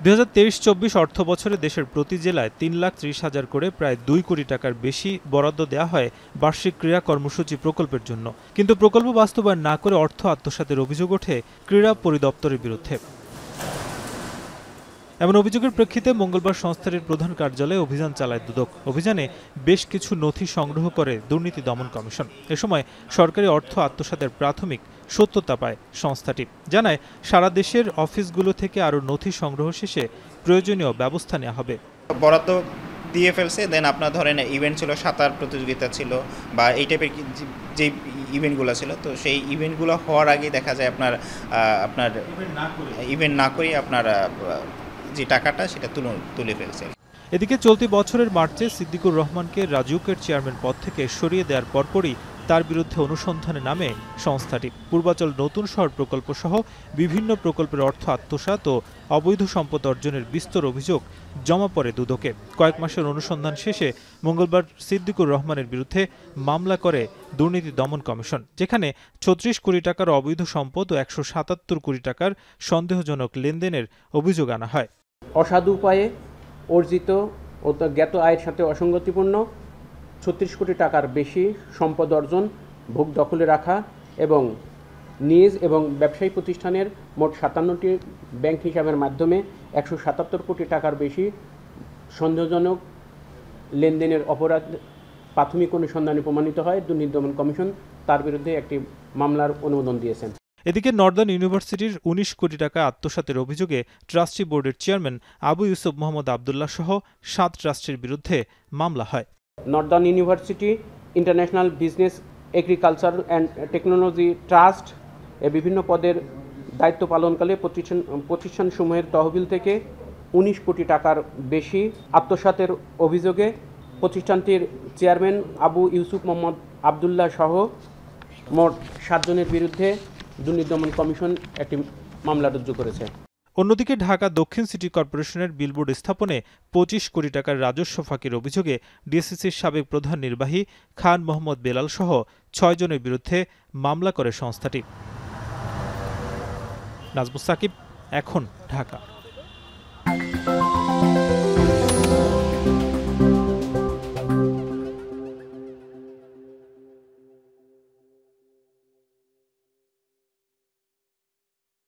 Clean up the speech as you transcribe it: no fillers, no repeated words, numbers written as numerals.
2023-24 অর্থবছরে দেশের প্রতি জেলায় 3,30,000 করে প্রায় 2 কোটি টাকার বেশি বরাদ্দ দেওয়া হয় বার্ষিক ক্রীড়া কর্মসূচি প্রকল্পের জন্য। কিন্তু প্রকল্প বাস্তবায়ন না করে অর্থ আত্মসাতের অভিযোগ ওঠে ক্রীড়া পরিদপ্তরের বিরুদ্ধে। এমন অভিযোগের প্রেক্ষিতে মঙ্গলবার সংস্থাটির প্রধান কার্যালয়ে অভিযান চালায় দুদক। অভিযানে বেশ কিছু নথি সংগ্রহ করে দুর্নীতি দমন কমিশন। এ সময় সরকারি অর্থ আত্মসাতের প্রাথমিক সত্যতা পায় সংস্থাটি। জানায়, সারা দেশের অফিসগুলো থেকে আরও নথি সংগ্রহ শেষে প্রয়োজনীয় ব্যবস্থা নেওয়া হবে। বরাদ্দ দিয়ে ফেলছে, দেন আপনার ধরেন ইভেন্ট ছিল, সাঁতার প্রতিযোগিতা ছিল বা এই টাইপের যে ইভেন্টগুলো ছিল, তো সেই ইভেন্টগুলো হওয়ার আগে দেখা যায় আপনার ইভেন্ট না করে আপনার যে টাকাটা সেটা তুলে ফেলছে। এদিকে চলতি বছরের মার্চে সিদ্দিকুর রহমানকে রাজউকের চেয়ারম্যান পদ থেকে সরিয়ে দেওয়ার পরপরই তার বিরুদ্ধে অনুসন্ধানে নামে সংস্থাটি। পূর্বাচল নতুন শহর প্রকল্প সহ বিভিন্ন প্রকল্পের অর্থ আত্মসাৎ ও অবৈধ সম্পদ অর্জনের বিস্তর অভিযোগ জমা পড়ে দুদকে। কয়েক মাসের অনুসন্ধান শেষে মঙ্গলবার সিদ্দিকুর রহমানের বিরুদ্ধে মামলা করে দুর্নীতি দমন কমিশন, যেখানে 36 কোটি টাকার অবৈধ সম্পদ ও 177 কোটি টাকার সন্দেহজনক লেনদেনের অভিযোগ আনা হয়। অসাধু উপায়ে অর্জিত ও জ্ঞাত আয়ের সাথে অসঙ্গতিপূর্ণ 36 কোটি টাকার বেশি সম্পদ অর্জন, ভোগ দখলে রাখা এবং নিজ এবং ব্যবসায়ী প্রতিষ্ঠানের মোট 57টি ব্যাংক হিসাবের মাধ্যমে 177 কোটি টাকার বেশি সন্দেহজনক লেনদেনের অপরাধ প্রাথমিক অনুসন্ধানে প্রমাণিত হয়। দুর্নীতি দমন কমিশন তার বিরুদ্ধে একটি মামলার অনুমোদন দিয়েছেন। এদিকে নর্দার্ন ইউনিভার্সিটির 19 কোটি টাকা আত্মসাতের অভিযোগে ট্রাস্টি বোর্ডের চেয়ারম্যান আবু ইউসুফ মোহাম্মদ আবদুল্লাহ সহ 7 ট্রাস্টির বিরুদ্ধে মামলা হয়। Northern university, international business, agriculture and technology trust বিভিন্ন পদের দায়িত্ব পালনকালে প্রতিষ্ঠানসমূহের তহবিল থেকে 19 কোটি টাকার বেশি আত্মসাতের অভিযোগে প্রতিষ্ঠানটির চেয়ারম্যান আবু ইউসুফ মোহাম্মদ আবদুল্লাহ সহ মোট 7 জনের বিরুদ্ধে দুর্নীতি দমন কমিশন একটি মামলা রুজু করেছে। অন্যদিকে ঢাকা দক্ষিণ সিটি কর্পোরেশনের বিলবোর্ড স্থাপনে 25 কোটি টাকার রাজস্ব ফাঁকির অভিযোগে ডিএসসিসির সাবেক প্রধান নির্বাহী খান মোহাম্মদ বেলাল সহ 6 জনের বিরুদ্ধে মামলা করে সংস্থাটি। নাজমুস সাকিব, এখন, ঢাকা।